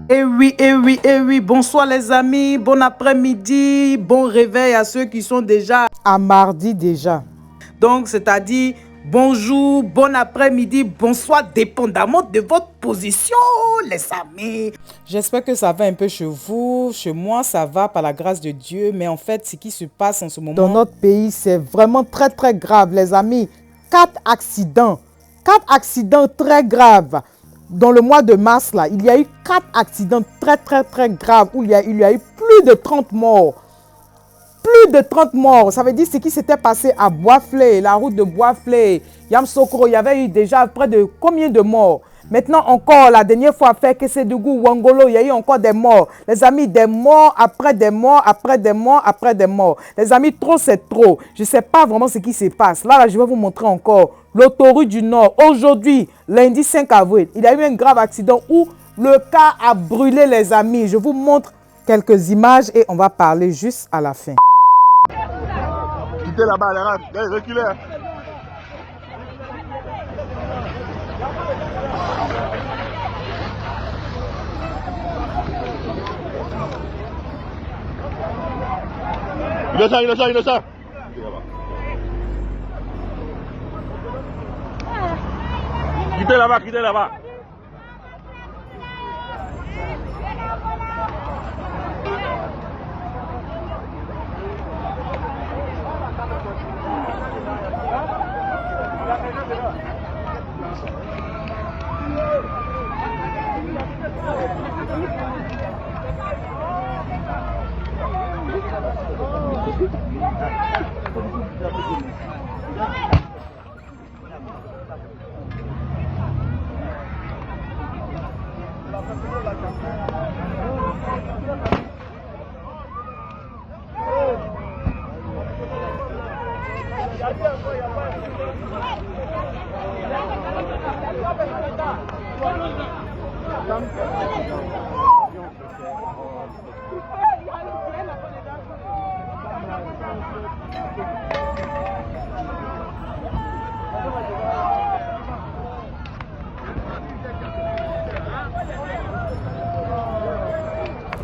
Eh oui, eh oui, eh oui. Bonsoir les amis, bon après-midi, bon réveil à ceux qui sont déjà à mardi déjà. Donc, c'est-à-dire bonjour, bon après-midi, bonsoir, dépendamment de votre position, les amis. J'espère que ça va un peu chez vous. Chez moi, ça va par la grâce de Dieu. Mais en fait, ce qui se passe en ce moment dans notre pays, c'est vraiment très, très grave, les amis. 4 accidents. 4 accidents très graves. Dans le mois de mars, là, il y a eu 4 accidents très, très, très graves où il y a eu plus de 30 morts. Plus de 30 morts. Ça veut dire ce qui s'était passé à Boisflé, la route de Boisflé, Yamsokro. Il y avait eu déjà près de combien de morts? Maintenant encore, la dernière fois, à Kesedougou, Wangolo, il y a eu encore des morts. Les amis, des morts, après des morts, après des morts, après des morts. Les amis, trop c'est trop. Je ne sais pas vraiment ce qui se passe. Là, je vais vous montrer encore l'autoroute du Nord. Aujourd'hui, lundi 5 avril, il y a eu un grave accident où le car a brûlé, les amis. Je vous montre quelques images et on va parler juste à la fin. Quittez là-bas, les rats, reculez. Innocent. Quittez là-bas.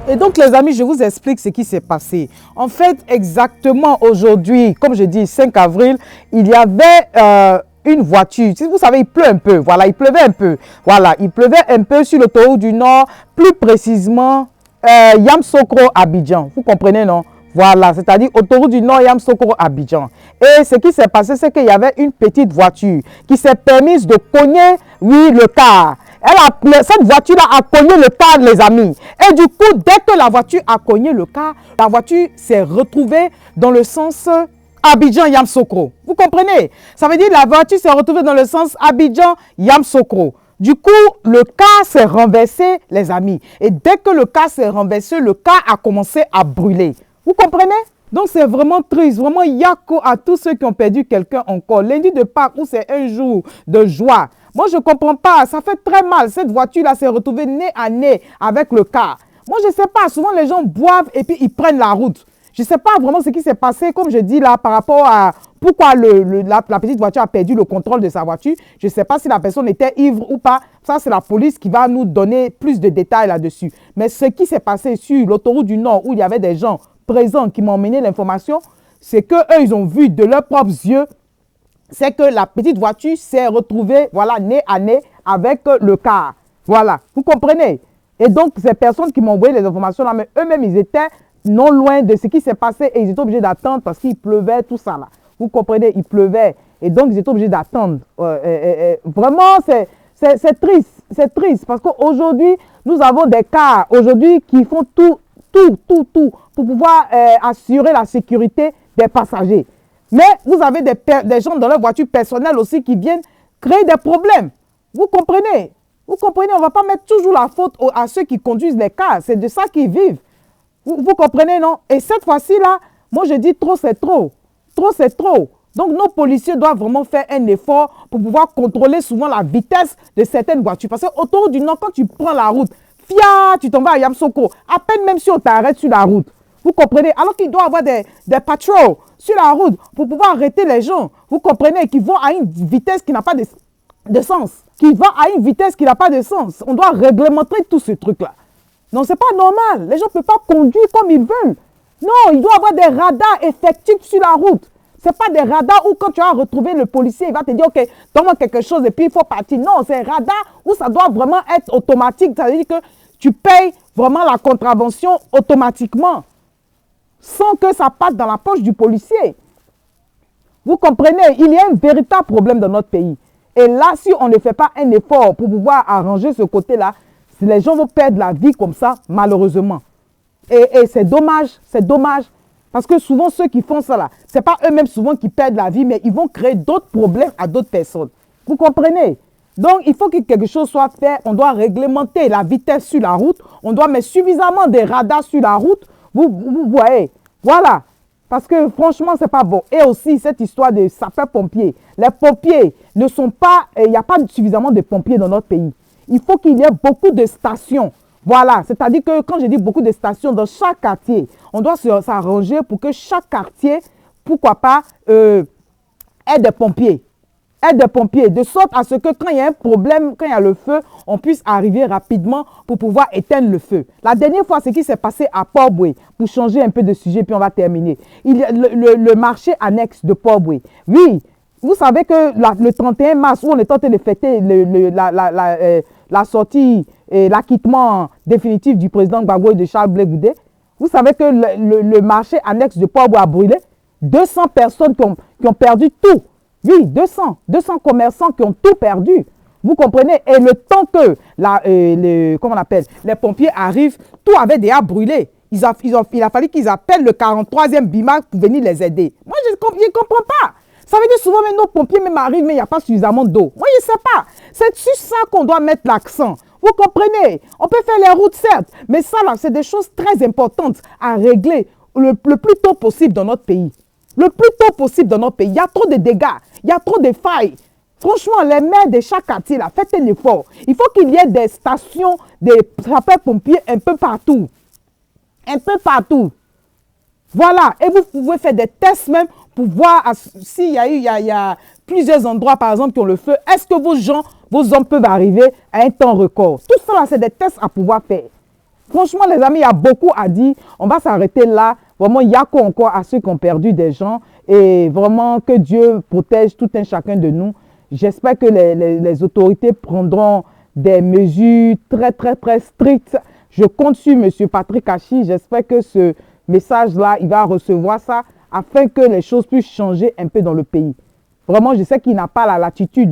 Et donc les amis, je vous explique ce qui s'est passé. En fait, exactement aujourd'hui, comme je dis, 5 avril, il y avait une voiture. Vous savez, il pleut un peu. Voilà, il pleuvait un peu. Voilà, il pleuvait un peu sur l'autoroute du Nord, plus précisément Yamsokro Abidjan. Vous comprenez, non? Voilà, c'est-à-dire autoroute du Nord, Yamsokro Abidjan. Et ce qui s'est passé, c'est qu'il y avait une petite voiture qui s'est permise de cogner, oui, le car. Cette voiture-là a cogné le car, les amis. Et du coup, dès que la voiture a cogné le car, la voiture s'est retrouvée dans le sens Abidjan-Yamsokro. Vous comprenez? Ça veut dire que la voiture s'est retrouvée dans le sens Abidjan-Yamsokro. Du coup, le car s'est renversé, les amis. Et dès que le car s'est renversé, le car a commencé à brûler. Vous comprenez? Donc, c'est vraiment triste, vraiment yako à tous ceux qui ont perdu quelqu'un encore. Lundi de Pâques, où c'est un jour de joie. Moi, je ne comprends pas. Ça fait très mal. Cette voiture-là s'est retrouvée nez à nez avec le car. Moi, je ne sais pas. Souvent, les gens boivent et puis ils prennent la route. Je ne sais pas vraiment ce qui s'est passé, comme je dis là, par rapport à pourquoi la petite voiture a perdu le contrôle de sa voiture. Je ne sais pas si la personne était ivre ou pas. Ça, c'est la police qui va nous donner plus de détails là-dessus. Mais ce qui s'est passé sur l'autoroute du Nord, où il y avait des gens présents qui m'ont emmené l'information, c'est qu'eux, ils ont vu de leurs propres yeux, c'est que la petite voiture s'est retrouvée, voilà, nez à nez avec le car. Voilà, vous comprenez? Et donc, ces personnes qui m'ont envoyé les informations là, mais eux-mêmes, ils étaient non loin de ce qui s'est passé et ils étaient obligés d'attendre parce qu'il pleuvait, tout ça là. Vous comprenez? Il pleuvait et donc ils étaient obligés d'attendre. Vraiment, c'est triste parce qu'aujourd'hui, nous avons des cars aujourd'hui qui font tout pour pouvoir assurer la sécurité des passagers. Mais vous avez des gens dans leur voiture personnelle aussi qui viennent créer des problèmes. Vous comprenez? Vous comprenez? On ne va pas mettre toujours la faute à ceux qui conduisent les cars. C'est de ça qu'ils vivent. Vous comprenez, non? Et cette fois-ci-là, moi je dis trop c'est trop. Trop c'est trop. Donc nos policiers doivent vraiment faire un effort pour pouvoir contrôler souvent la vitesse de certaines voitures. Parce qu'autour du Nord, quand tu prends la route, tu t'en vas à Yamsokro. À peine même si on t'arrête sur la route. Vous comprenez? Alors qu'il doit y avoir des patrons sur la route pour pouvoir arrêter les gens. Vous comprenez? Qui vont à une vitesse qui n'a pas de sens. Qui va à une vitesse qui n'a pas de sens. On doit réglementer tout ce truc-là. Non, c'est pas normal. Les gens ne peuvent pas conduire comme ils veulent. Non, il doit y avoir des radars effectifs sur la route. Ce n'est pas des radars où quand tu as retrouvé le policier, il va te dire, OK, donne-moi quelque chose et puis il faut partir. Non, c'est un radar où ça doit vraiment être automatique. Ça veut dire que tu payes vraiment la contravention automatiquement, sans que ça passe dans la poche du policier. Vous comprenez, il y a un véritable problème dans notre pays. Et là, si on ne fait pas un effort pour pouvoir arranger ce côté-là, les gens vont perdre la vie comme ça, malheureusement. Et c'est dommage, c'est dommage. Parce que souvent, ceux qui font ça, là, ce n'est pas eux-mêmes souvent qui perdent la vie, mais ils vont créer d'autres problèmes à d'autres personnes. Vous comprenez? Donc, il faut que quelque chose soit fait. On doit réglementer la vitesse sur la route. On doit mettre suffisamment de radars sur la route. Vous voyez? Voilà. Parce que franchement, ce n'est pas bon. Et aussi, cette histoire de sapeurs-pompiers. Les pompiers ne sont pas... Il n'y a pas suffisamment de pompiers dans notre pays. Il faut qu'il y ait beaucoup de stations. Voilà, c'est-à-dire que quand je dis beaucoup de stations dans chaque quartier, on doit s'arranger pour que chaque quartier, pourquoi pas, ait des pompiers. Ait des pompiers, de sorte à ce que quand il y a un problème, quand il y a le feu, on puisse arriver rapidement pour pouvoir éteindre le feu. La dernière fois, ce qui s'est passé à Port-Boué, pour changer un peu de sujet, puis on va terminer. Il y a le marché annexe de Port-Boué. Oui, vous savez que le 31 mars, où on est en train de fêter la sortie et l'acquittement définitif du président Gbagbo et de Charles Blé Goudé, vous savez que le marché annexe de Port-Boué a brûlé. 200 personnes qui ont perdu tout. Oui, 200 commerçants qui ont tout perdu. Vous comprenez? Et le temps que les pompiers arrivent, tout avait déjà brûlé. Il a fallu qu'ils appellent le 43e BIMAC pour venir les aider. Moi, je ne comprends pas. Ça veut dire souvent, même nos pompiers même arrivent, mais il n'y a pas suffisamment d'eau. Moi, je ne sais pas. C'est sur ça qu'on doit mettre l'accent. Vous comprenez? On peut faire les routes, certes, mais ça, là, c'est des choses très importantes à régler le plus tôt possible dans notre pays. Le plus tôt possible dans notre pays. Il y a trop de dégâts, il y a trop de failles. Franchement, les maires de chaque quartier, là, faites un effort. Il faut qu'il y ait des stations de sapeurs-pompiers un peu partout. Un peu partout. Voilà. Et vous pouvez faire des tests même pour voir s'il y a plusieurs endroits, par exemple, qui ont le feu. Est-ce que vos hommes peuvent arriver à un temps record? Tout ça, là, c'est des tests à pouvoir faire. Franchement, les amis, il y a beaucoup à dire. On va s'arrêter là. Vraiment, il y a quoi encore à ceux qui ont perdu des gens. Et vraiment, que Dieu protège tout un chacun de nous. J'espère que les autorités prendront des mesures très, très, très strictes. Je compte sur M. Patrick Hachi. J'espère que ce message-là, il va recevoir ça afin que les choses puissent changer un peu dans le pays. Vraiment, je sais qu'il n'a pas la latitude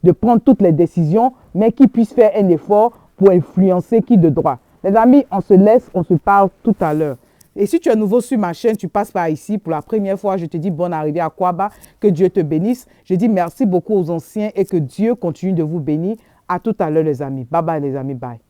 de prendre toutes les décisions, mais qu'il puisse faire un effort pour influencer qui de droit. Les amis, on se laisse, on se parle tout à l'heure. Et si tu es nouveau sur ma chaîne, tu passes par ici pour la première fois, je te dis bonne arrivée à Kwaba, que Dieu te bénisse. Je dis merci beaucoup aux anciens et que Dieu continue de vous bénir. À tout à l'heure les amis. Bye bye les amis, bye.